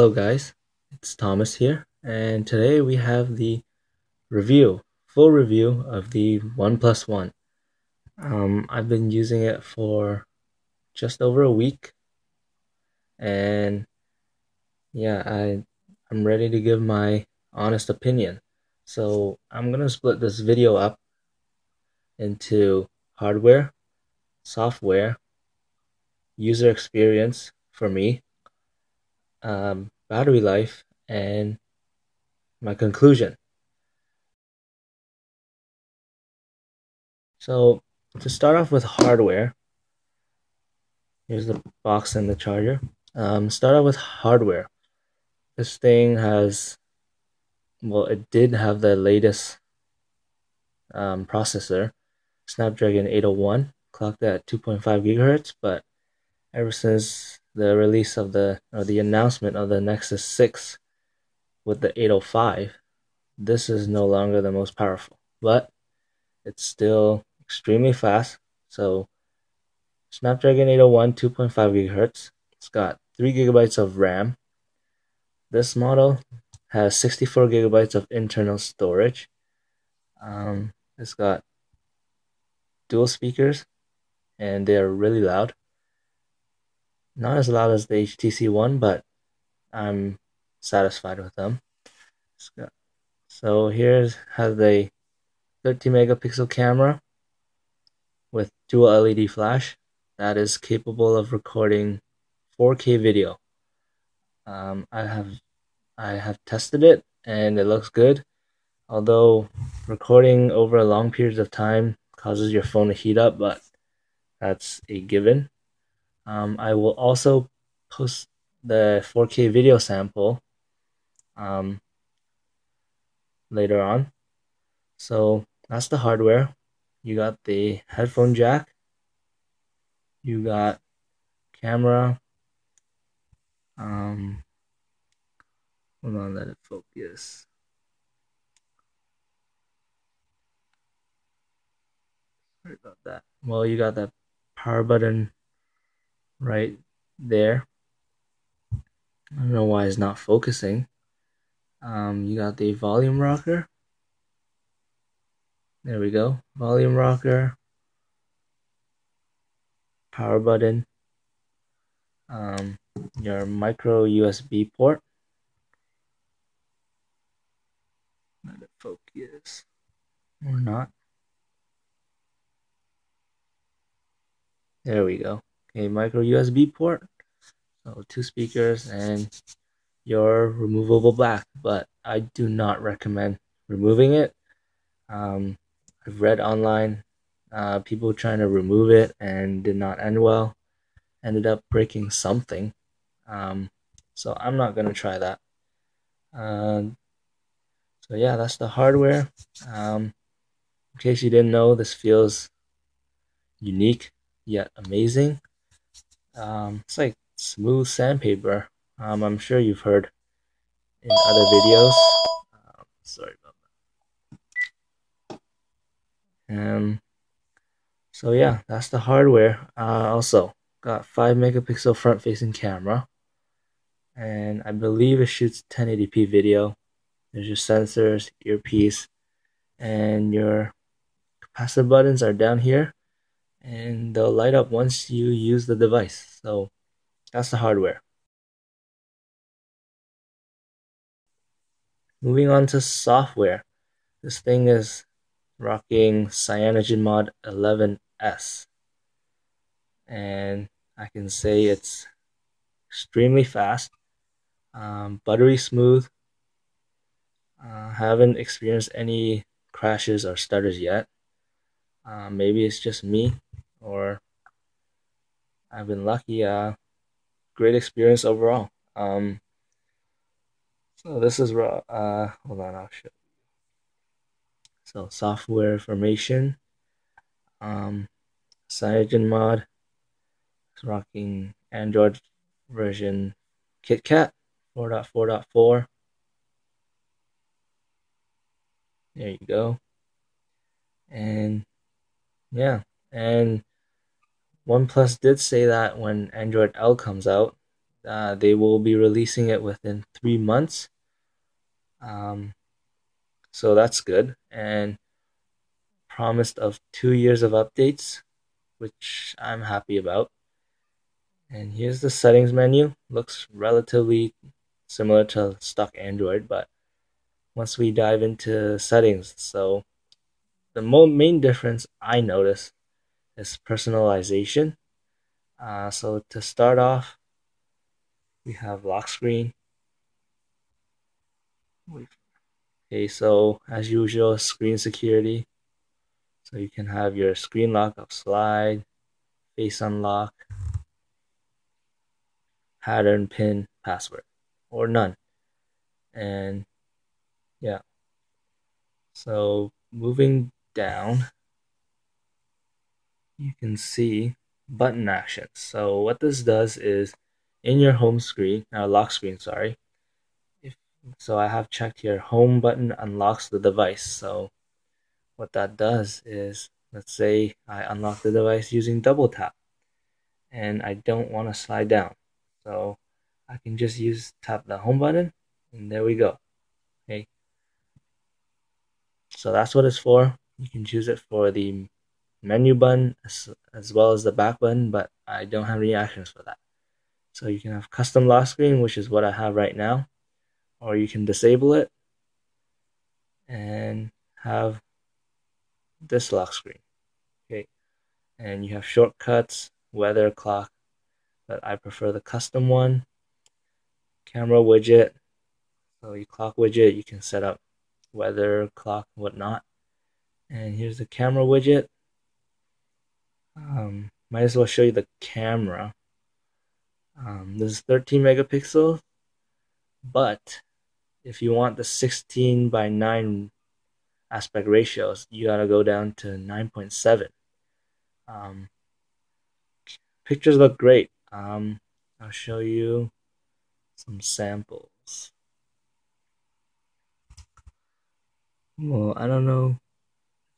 Hello guys, it's Thomas here, and today we have the full review of the OnePlus One. I've been using it for just over a week, and yeah, I'm ready to give my honest opinion. So I'm gonna split this video up into hardware, software, user experience for me, battery life, and my conclusion. So to start off with hardware, here's the box and the charger. Start out with hardware. This thing has, well, it did have the latest processor, Snapdragon 801, clocked at 2.5 gigahertz. But ever since the release of the announcement of the Nexus 6 with the 805, this is no longer the most powerful, but it's still extremely fast. So Snapdragon 801, 2.5 gigahertz. It's got 3 gigabytes of RAM. This model has 64 gigabytes of internal storage. It's got dual speakers, and they're really loud. Not as loud as the HTC One, but I'm satisfied with them. So here's has a 13 megapixel camera with dual LED flash that is capable of recording 4K video. I have tested it and it looks good, although recording over a long periods of time causes your phone to heat up, but that's a given. I will also post the 4K video sample later on. So that's the hardware. You got the headphone jack, you got camera. Hold on, let it focus. Sorry about that. Well, you got that power button right there. I don't know why it's not focusing. You got the volume rocker. There we go. Volume rocker. Power button. Your micro USB port. Let it focus. Or not. There we go. Okay, micro USB port. So 2 speakers and your removable back, but I do not recommend removing it. I've read online people trying to remove it and did not end well, ended up breaking something. So I'm not gonna try that. So yeah, that's the hardware. In case you didn't know, this feels unique yet amazing. It's like smooth sandpaper. I'm sure you've heard in other videos. Sorry about that. So yeah, that's the hardware. Also got 5 megapixel front facing camera, and I believe it shoots 1080p video. There's your sensors, earpiece, and your capacitive buttons are down here, and they'll light up once you use the device. So that's the hardware. Moving on to software. This thing is rocking CyanogenMod 11S, and I can say it's extremely fast, buttery smooth. Haven't experienced any crashes or stutters yet. Maybe it's just me, or I've been lucky. Great experience overall. So this is hold on, I'll show you. So software information. CyanogenMod is rocking Android version KitKat 4.4.4. There you go. And yeah, and OnePlus did say that when Android L comes out, They will be releasing it within 3 months. Um, so that's good. And promised of 2 years of updates, which I'm happy about. And here's the settings menu. Looks relatively similar to stock Android, but once we dive into settings, so the main difference I notice is personalization. So to start off, we have lock screen. Okay, so as usual, screen security. So you can have your screen lock up slide, face unlock, pattern, pin, password, or none. And yeah, so moving down, you can see button actions. So what this does is in your home screen, lock screen, sorry. So I have checked here, home button unlocks the device. So what that does is, let's say I unlock the device using double tap and I don't want to slide down. So I can just tap the home button and there we go. Okay. So that's what it's for. You can choose it for the menu button as well as the back button, but I don't have any actions for that. So you can have custom lock screen, which is what I have right now, or you can disable it and have this lock screen. Okay. And you have shortcuts, weather, clock, but I prefer the custom one. Camera widget. So your clock widget, you can set up weather, clock, whatnot. And here's the camera widget. Might as well show you the camera. This is 13 megapixels, but if you want the 16:9 aspect ratios, you gotta go down to 9.7. Pictures look great. I'll show you some samples. Well, I don't know if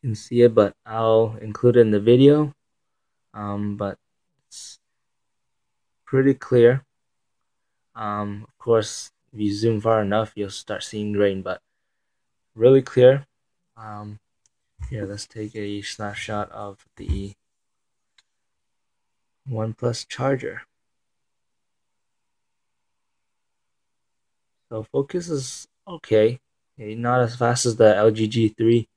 you can see it, but I'll include it in the video. But it's pretty clear. Of course, if you zoom far enough, you'll start seeing grain, but really clear. Here, let's take a snapshot of the OnePlus charger. So focus is okay. Not as fast as the LG G3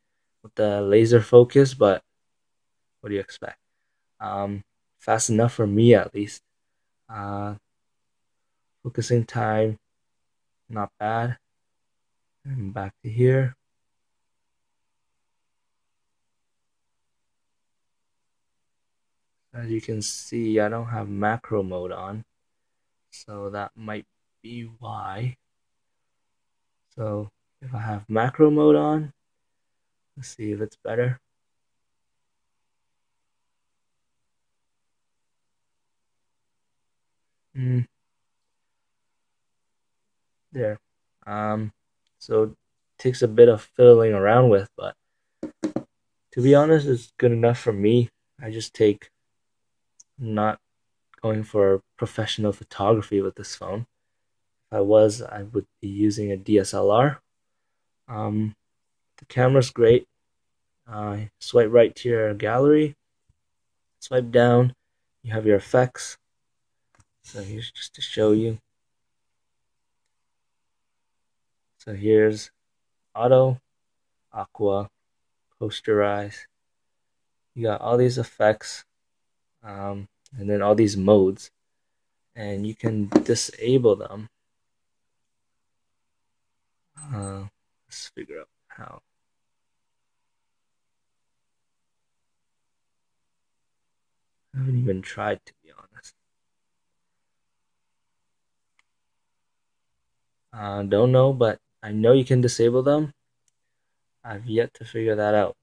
with the laser focus, but what do you expect? Fast enough for me at least. Focusing time, not bad. And back to here. As you can see, I don't have macro mode on, so that might be why. So if I have macro mode on, let's see if it's better. There. So it takes a bit of fiddling around with, but to be honest, it's good enough for me. I just take not going for professional photography with this phone. If I was, I would be using a DSLR. The camera's great. Swipe right to your gallery. Swipe down, you have your effects. So here's just to show you. So here's auto, aqua, posterize. You got all these effects, and then all these modes, and you can disable them. Let's figure out how. I haven't even tried, to be honest. Don't know, but I know you can disable them. I've yet to figure that out.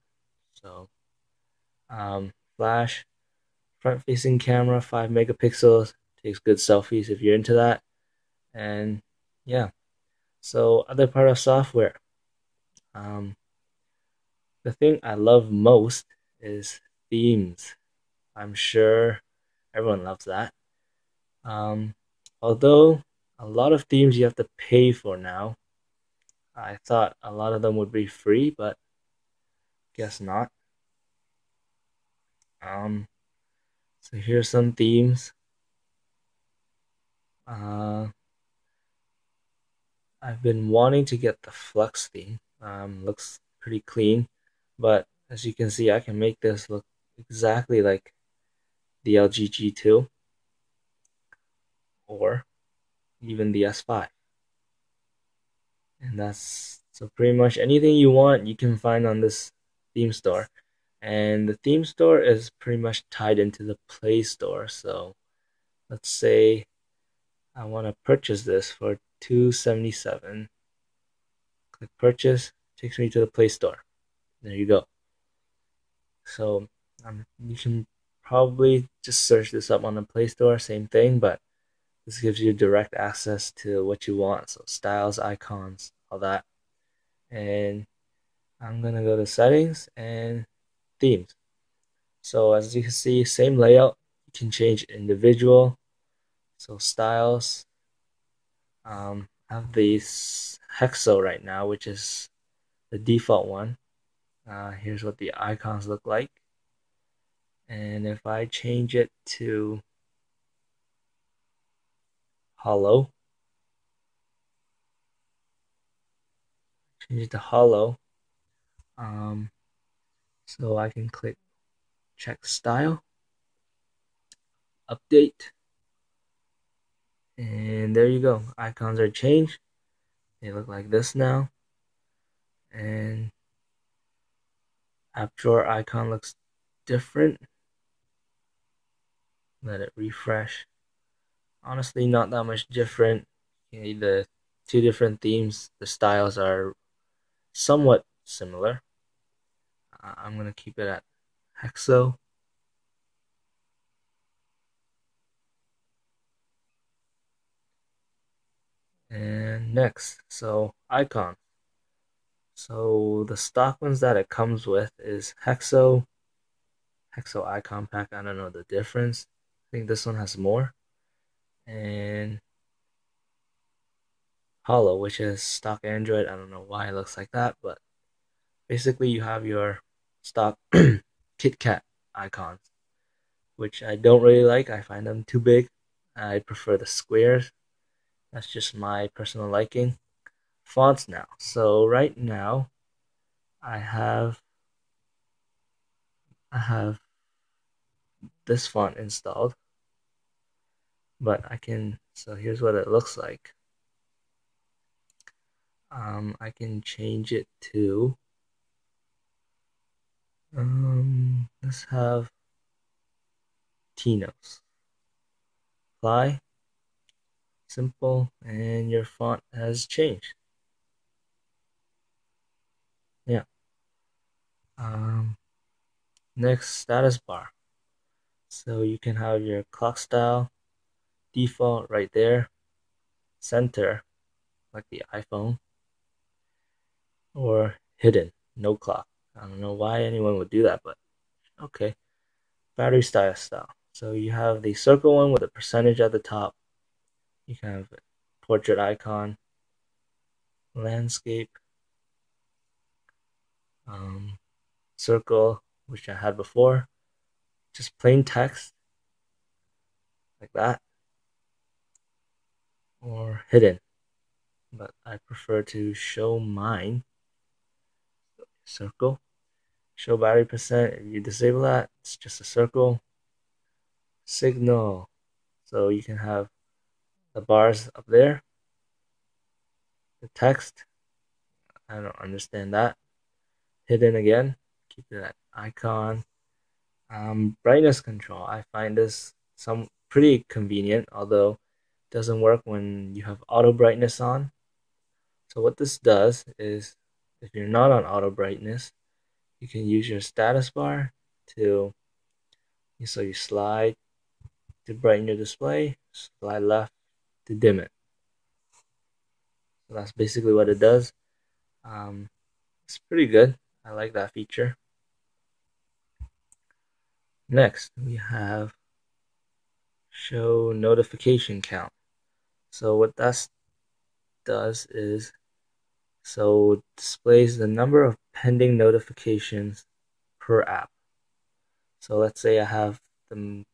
So, flash, front-facing camera, 5 megapixels, takes good selfies if you're into that. And yeah, so other part of software. The thing I love most is themes. I'm sure everyone loves that. Although a lot of themes you have to pay for now, I thought a lot of them would be free, but guess not. So here's some themes. I've been wanting to get the Flux theme. Looks pretty clean, but as you can see, I can make this look exactly like the LG G2 or even the S5. And that's so pretty much anything you want you can find on this theme store. And the theme store is pretty much tied into the Play Store. So let's say I want to purchase this for $277. Click purchase, takes me to the Play Store. There you go. So you can probably just search this up on the Play Store, same thing, but this gives you direct access to what you want. So styles, icons, all that. And I'm gonna go to settings and themes. So as you can see, same layout. You can change individual. So styles. I have this Hexo right now, which is the default one. Here's what the icons look like. And if I change it to hollow, change it to hollow. So I can click check style, update, and there you go. Icons are changed. They look like this now. And app drawer icon looks different. Let it refresh. Honestly, not that much different. Okay, the two different themes, the styles are somewhat similar. I'm going to keep it at Hexo. And next, so icon. So the stock ones that it comes with is Hexo icon pack. I don't know the difference. I think this one has more. And Hollow, which is stock Android. I don't know why it looks like that, but basically you have your stock KitKat icons, which I don't really like. I find them too big. I prefer the squares. That's just my personal liking. Fonts now. So right now I have this font installed, but I can, so here's what it looks like. I can change it to let's have Tino's. Apply, simple, and your font has changed. Yeah. Next, status bar. So you can have your clock style default right there, center like the iPhone, or hidden, no clock. I don't know why anyone would do that, but okay. Battery style. So you have the circle one with a percentage at the top. You can have a portrait icon, landscape, circle, which I had before, just plain text like that, or hidden. But I prefer to show mine. Circle, show battery percent. If you disable that, it's just a circle. Signal, so you can have the bars up there. The text, I don't understand that. Hidden again, keep that icon. Brightness control, I find this some pretty convenient, although it doesn't work when you have auto brightness on. So what this does is, if you're not on auto brightness, you can use your status bar to, so you slide to brighten your display, slide left to dim it. So that's basically what it does. It's pretty good. I like that feature. Next, we have show notification count. So what that does is, so it displays the number of pending notifications per app. So let's say I have the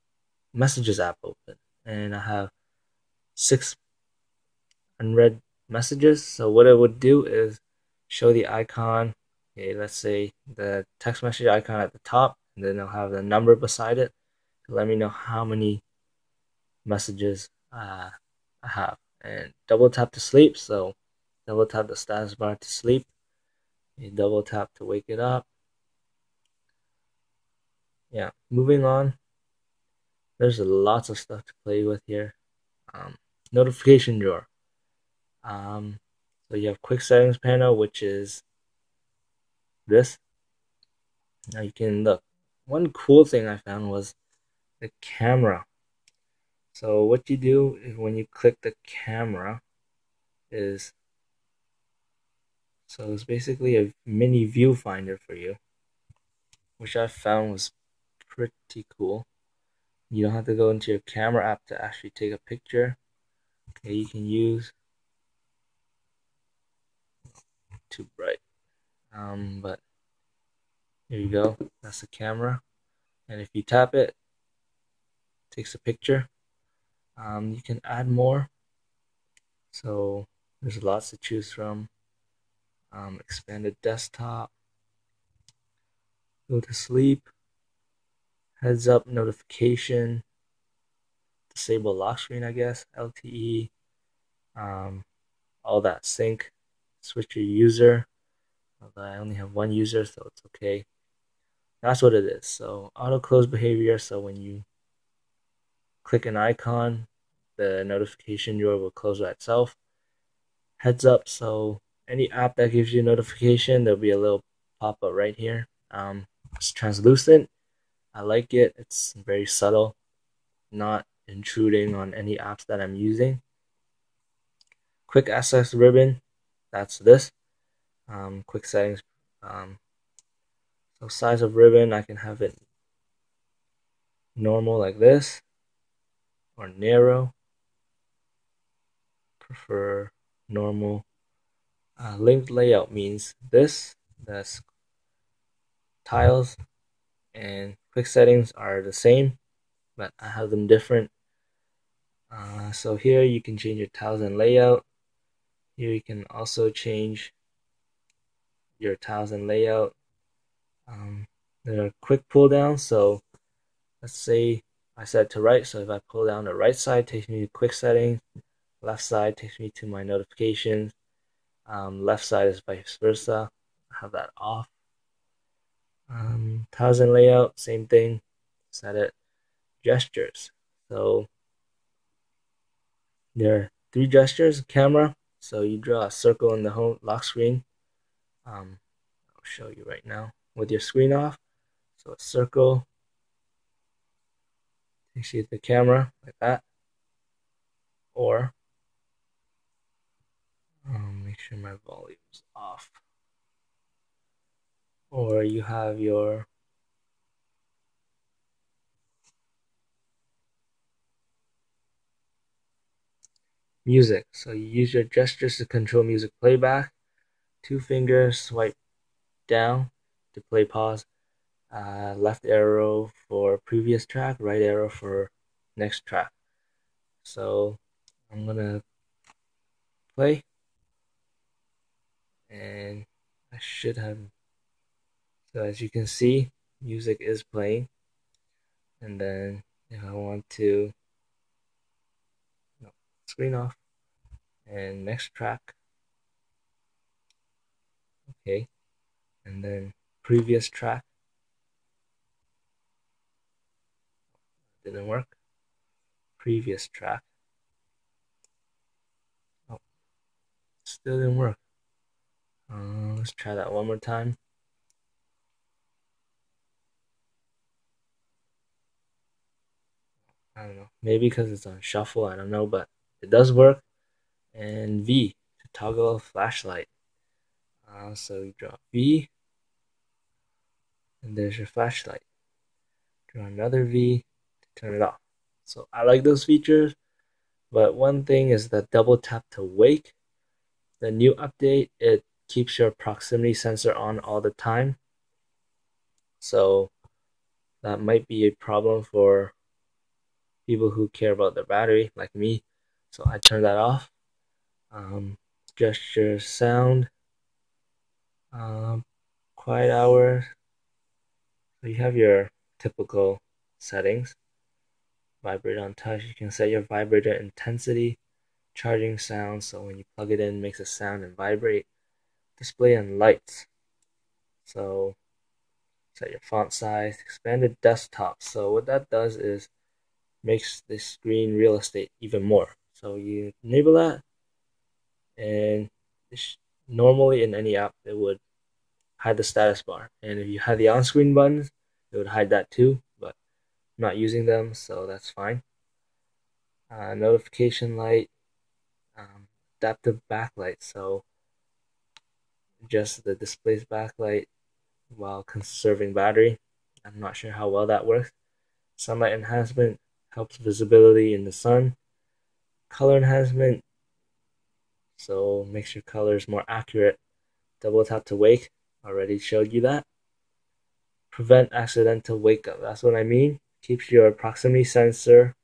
Messages app open and I have 6 unread messages. So what it would do is show the icon, okay, let's say the text message icon at the top, and then I'll have the number beside it to let me know how many messages I have. And double tap to sleep, so double tap the status bar to sleep. You double tap to wake it up. Yeah, moving on. There's lots of stuff to play with here. Notification drawer. So you have quick settings panel, which is this. Now you can look. One cool thing I found was the camera. So what you do is when you click the camera is, so it's basically a mini viewfinder for you, which I found was pretty cool. You don't have to go into your camera app to actually take a picture. Okay, you can use, too bright. But here you go. That's the camera. And if you tap it, it takes a picture. You can add more. So there's lots to choose from. Expanded desktop. Go to sleep. Heads up notification. Disable lock screen, I guess. LTE. All that sync. Switch your user. Although I only have one user, so it's okay. That's what it is. So auto close behavior. So when you click an icon, the notification drawer will close by itself. Heads up. So any app that gives you a notification, there'll be a little pop-up right here. It's translucent. I like it. It's very subtle, not intruding on any apps that I'm using. Quick access ribbon. That's this. Quick settings. So size of ribbon, I can have it normal like this, or narrow. Prefer normal. Linked layout means this. That's tiles, and quick settings are the same, but I have them different. So here you can change your tiles and layout. Here you can also change your tiles and layout. There are quick pull downs. So let's say I set to right. So if I pull down the right side, it takes me to quick settings. Left side takes me to my notifications. Left side is vice versa. I have that off. Tiles and layout, same thing. Set it. Gestures. So there are 3 gestures. Camera. So you draw a circle in the home lock screen. I'll show you right now with your screen off. So a circle takes you to the camera like that. Or make sure my volume's off. Or you have your music. So you use your gestures to control music playback. 2 fingers swipe down to play pause. Left arrow for previous track, right arrow for next track. So I'm gonna play, and I should have. So as you can see, music is playing, and then if I want to, no, screen off, and next track, okay, and then previous track, didn't work. Previous track, oh, still didn't work. Let's try that one more time. I don't know, maybe because it's on shuffle, I don't know, but it does work. And V to toggle a flashlight. So you draw V, and there's your flashlight. Draw another V to turn it off. So I like those features. But one thing is the double tap to wake. The new update, it keeps your proximity sensor on all the time. So that might be a problem for people who care about their battery, like me. So I turn that off. Gesture sound, um, quiet hour. So you have your typical settings. Vibrate on touch. You can set your vibrator intensity, charging sound. So when you plug it in, it makes a sound and vibrate. Display and lights. So set your font size. Expanded desktop. So what that does is makes the screen real estate even more. So you enable that, and normally in any app it would hide the status bar, and if you had the on-screen buttons it would hide that too, but I'm not using them, so that's fine. Notification light, adaptive backlight, so just the display's backlight while conserving battery. I'm not sure how well that works. Sunlight enhancement helps visibility in the sun. Color enhancement, so makes your colors more accurate. Double tap to wake, already showed you that. Prevent accidental wake up, that's what I mean. Keeps your proximity sensor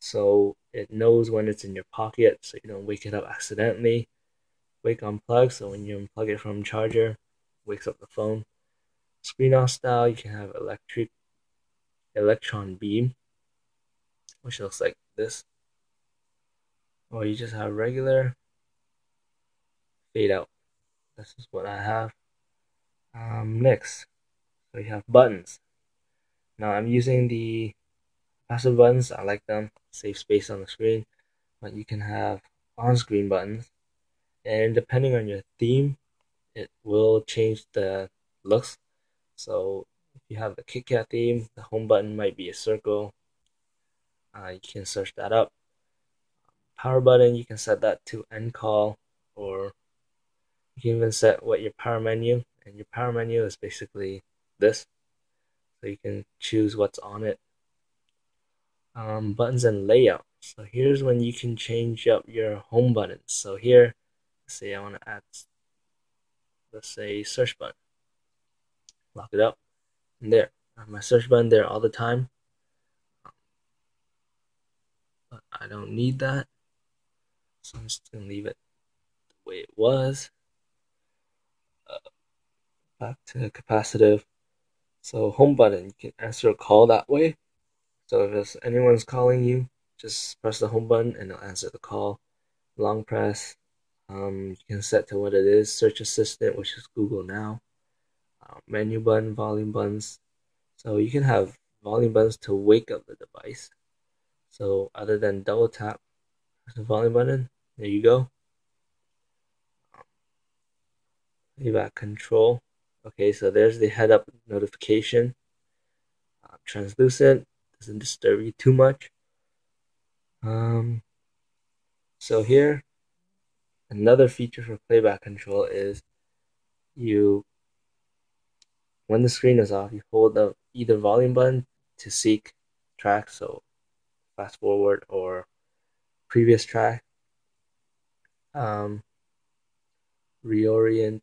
so it knows when it's in your pocket so you don't wake it up accidentally. Wake unplug, so when you unplug it from charger, wakes up the phone. Screen off style, you can have electron beam, which looks like this, or you just have regular fade out. This is what I have. Next, so you have buttons. Now I'm using the passive buttons. I like them, save space on the screen. But you can have on-screen buttons, and depending on your theme, it will change the looks. So if you have the Kit Kat theme, the home button might be a circle. You can search that up. Power button, you can set that to end call, or you can even set what your power menu, and your power menu is basically this. So you can choose what's on it. Buttons and layout. So here's when you can change up your home buttons. So here, let's say I want to add, let's say search button. Lock it up, and there. I have my search button there all the time. But I don't need that. So I'm just going to leave it the way it was. Back to capacitive. So home button, you can answer a call that way. So if anyone's calling you, just press the home button and it'll answer the call. Long press, you can set to what it is. Search assistant, which is Google now. Menu button, volume buttons. So you can have volume buttons to wake up the device. So other than double tap, press the volume button. There you go. Playback control. Okay, so there's the head up notification. Translucent, doesn't disturb you too much. So here, another feature for playback control is when the screen is off, you hold the either volume button to seek track, so fast forward or previous track. Reorient,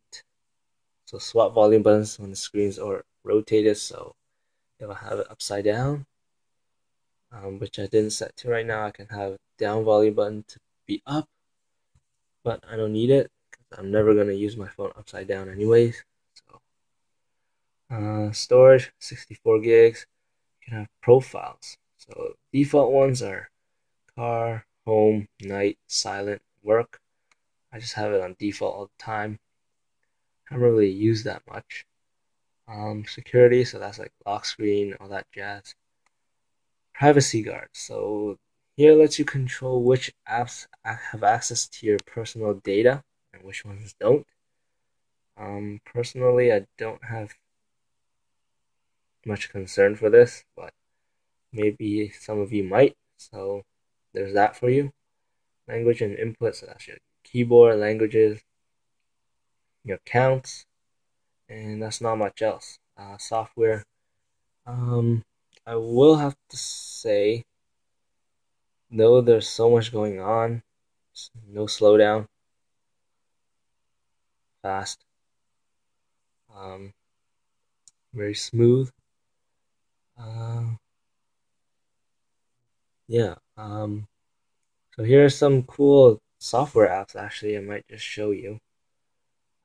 so swap volume buttons when the screens are rotated, so if I have it upside down, which I didn't set to right now, I can have down volume button to be up, but I don't need it because I'm never going to use my phone upside down anyways. So storage, 64 gigs. You can have profiles, so default ones are car, home, night, silent, work. I just have it on default all the time. I haven't really used that much. Security, so that's like lock screen, all that jazz. Privacy guard, so here lets you control which apps have access to your personal data and which ones don't. Personally, I don't have much concern for this, but maybe some of you might, so there's that for you. Language and input, so that's your keyboard, languages, your counts, and that's not much else. Software, I will have to say though there's so much going on, no slowdown, fast, um, very smooth. Uh, yeah. So here are some cool software apps. Actually, I might just show you.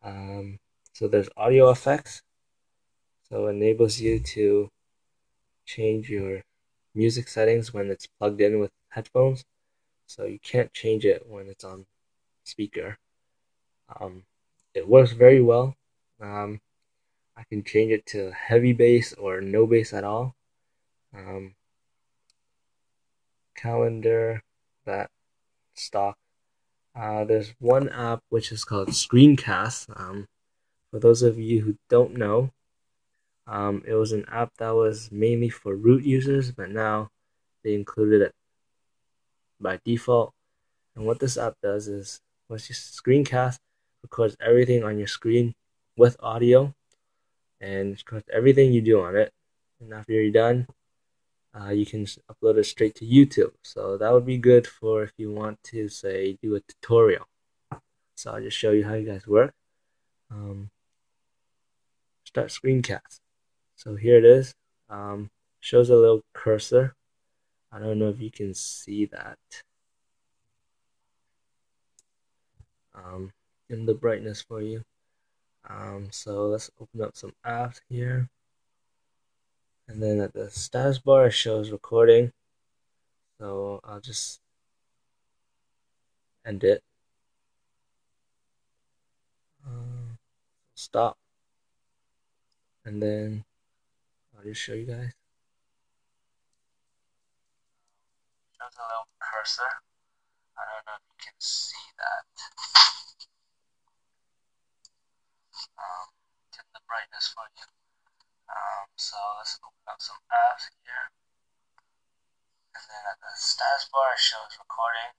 Um, so there's audio effects. So it enables you to change your music settings when it's plugged in with headphones. So you can't change it when it's on speaker. Um, it works very well. Um, I can change it to heavy bass or no bass at all. Um, calendar, that stock. There's one app which is called Screencast. For those of you who don't know, it was an app that was mainly for root users, but now they included it by default. And what this app does is, once you screencast, records everything on your screen with audio and records everything you do on it. And after you're done, you can upload it straight to YouTube. So that would be good for if you want to, say, do a tutorial. So I'll just show you how you guys work. Start screencast. So here it is. Shows a little cursor. I don't know if you can see that in the brightness for you. So let's open up some apps here. And then at the status bar, it shows recording. So I'll just end it. Stop. And then I'll just show you guys. Shows a little cursor. I don't know if you can see that. Tip the brightness for you. So let's open up some apps here. And then at the status bar, it shows recording.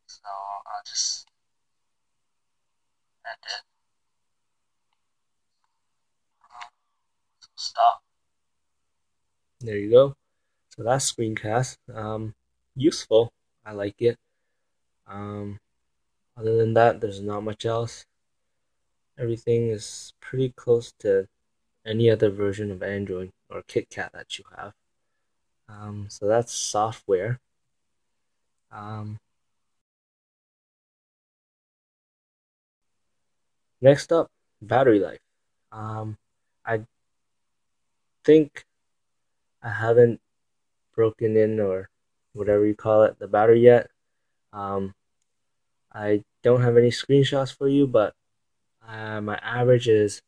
So I'll just end it. So stop. There you go. So that's screencast. Useful. I like it. Other than that, there's not much else. Everything is pretty close to any other version of Android or KitKat that you have. So that's software. Next up, battery life. I think I haven't broken in, or whatever you call it, the battery yet. I don't have any screenshots for you, but my average is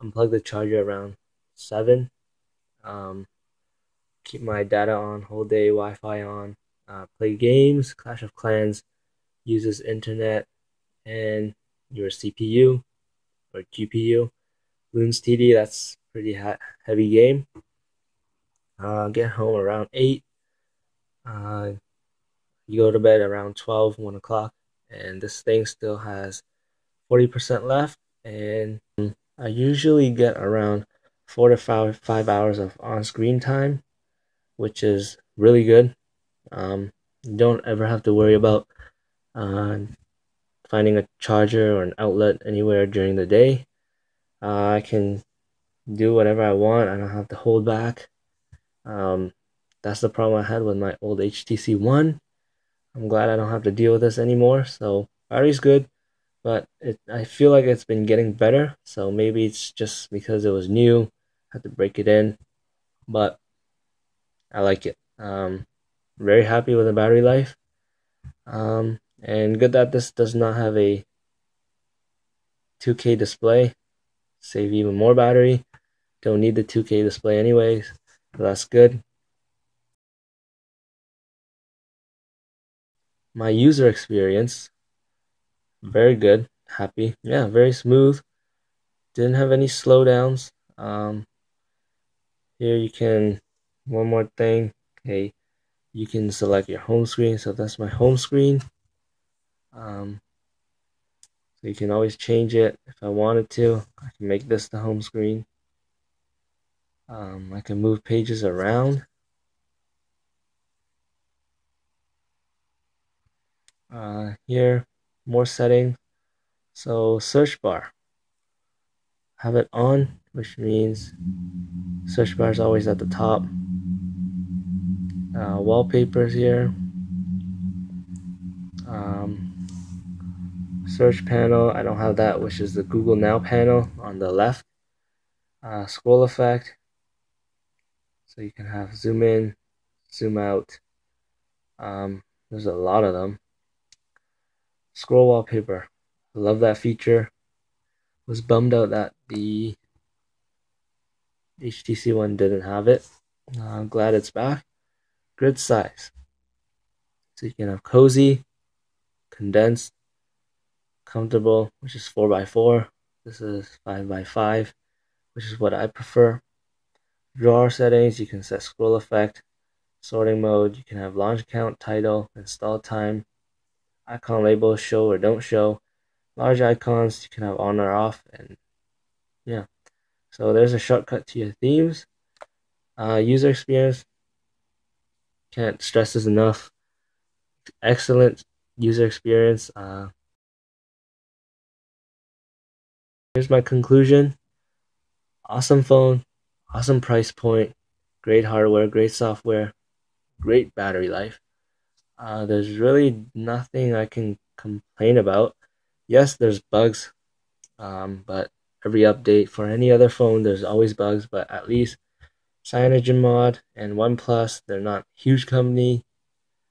unplug the charger around 7. Keep my data on whole day, Wi-Fi on, play games. Clash of Clans uses internet and your CPU or GPU. Bloons TD, that's pretty heavy game. Get home around 8. You go to bed around 12, 1 o'clock, and this thing still has 40% left. And I usually get around 4 to 5 hours of on-screen time, which is really good. You don't ever have to worry about finding a charger or an outlet anywhere during the day. I can do whatever I want. I don't have to hold back. That's the problem I had with my old HTC One. I'm glad I don't have to deal with this anymore. So battery's good, but I feel like it's been getting better. So maybe it's just because it was new, had to break it in, but I like it. Very happy with the battery life. And good that this does not have a 2K display. Save even more battery. Don't need the 2K display anyways. So that's good. My user experience, very good. Happy. Yeah, very smooth. Didn't have any slowdowns. Here you can, one more thing. Okay, you can select your home screen. So that's my home screen. So you can always change it if I wanted to. I can make this the home screen. I can move pages around. Here, more settings. So search bar, have it on, which means search bar is always at the top. Wallpapers here. Search panel, I don't have that, which is the Google Now panel on the left. Scroll effect, so you can have zoom in, zoom out. There's a lot of them. Scroll wallpaper, I love that feature. Was bummed out that the HTC One didn't have it. I'm glad it's back. Grid size, so you can have cozy, condensed, comfortable, which is 4x4. This is 5x5, which is what I prefer. Drawer settings, you can set scroll effect. Sorting mode, you can have launch count, title, install time. Icon labels, show or don't show. Large icons, you can have on or off, and yeah. So there's a shortcut to your themes. User experience, can't stress this enough. Excellent user experience. Here's my conclusion. Awesome phone, awesome price point, great hardware, great software, great battery life. There's really nothing I can complain about. Yes, there's bugs, but every update for any other phone, there's always bugs, but at least CyanogenMod and OnePlus, they're not a huge company.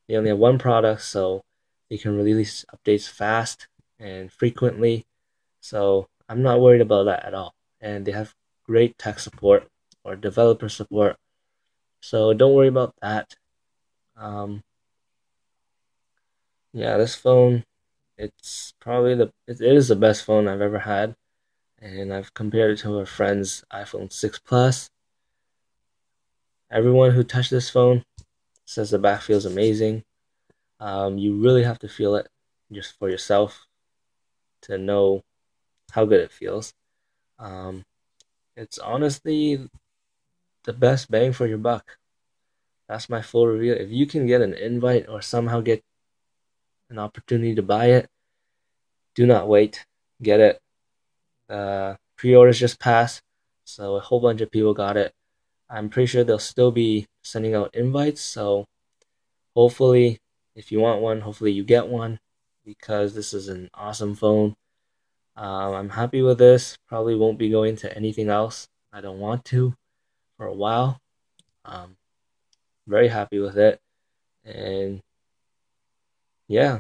They only have one product, so they can release updates fast and frequently. So I'm not worried about that at all. And they have great tech support or developer support. So don't worry about that. Yeah, this phone, it's probably it is the best phone I've ever had. And I've compared it to a friend's iPhone 6 Plus. Everyone who touched this phone says the back feels amazing. You really have to feel it just for yourself to know how good it feels. It's honestly the best bang for your buck. That's my full review. If you can get an invite or somehow get an opportunity to buy it, do not wait. Get it. Pre-orders just passed, so a whole bunch of people got it. I'm pretty sure they'll still be sending out invites, so hopefully, if you want one, hopefully you get one, because this is an awesome phone. I'm happy with this. Probably won't be going to anything else. I don't want to for a while. Very happy with it. And yeah,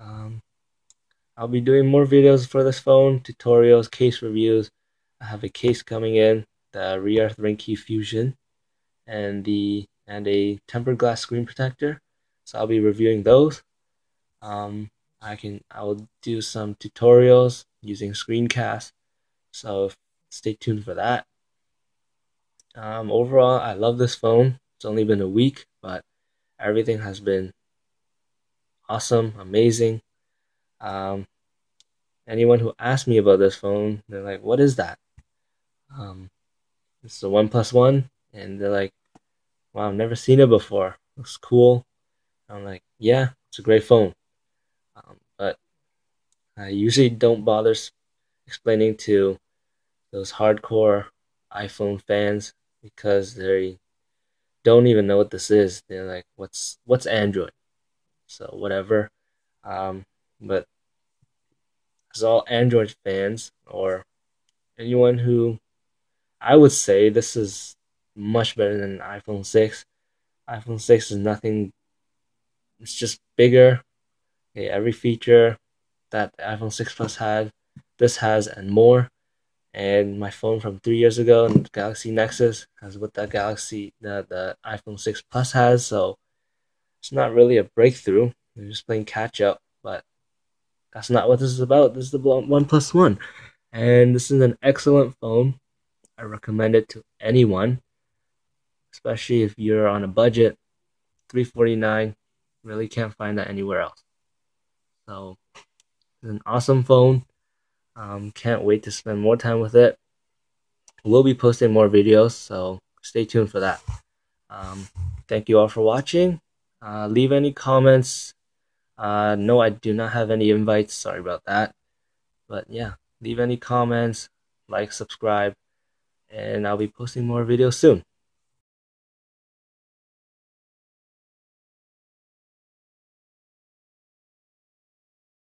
I'll be doing more videos for this phone, tutorials, case reviews. I have a case coming in, the Re-Earth Ring Key Fusion, and a tempered glass screen protector. So I'll be reviewing those. I'll do some tutorials using screencasts. So stay tuned for that. Overall, I love this phone. It's only been a week, but everything has been awesome, amazing. Anyone who asks me about this phone, they're like, "What is that?" It's the OnePlus One, and they're like, "Wow, I've never seen it before. Looks cool." I'm like, "Yeah, it's a great phone," but I usually don't bother explaining to those hardcore iPhone fans because they don't even know what this is. They're like, "What's Android?" So whatever. But as all Android fans or anyone who, I would say this is much better than iPhone 6. iPhone 6 is nothing. It's just bigger. Okay, every feature that the iPhone 6 Plus had, this has, and more. And my phone from 3 years ago, and the Galaxy Nexus, has what the iPhone 6 Plus has. So it's not really a breakthrough. They're just playing catch up. But that's not what this is about. This is the OnePlus One, and this is an excellent phone. I recommend it to anyone, especially if you're on a budget. $349, really can't find that anywhere else. So it's an awesome phone. Can't wait to spend more time with it. We'll be posting more videos, so stay tuned for that. Thank you all for watching. Leave any comments No, I do not have any invites. Sorry about that. But yeah, leave any comments, like, subscribe, and I'll be posting more videos soon.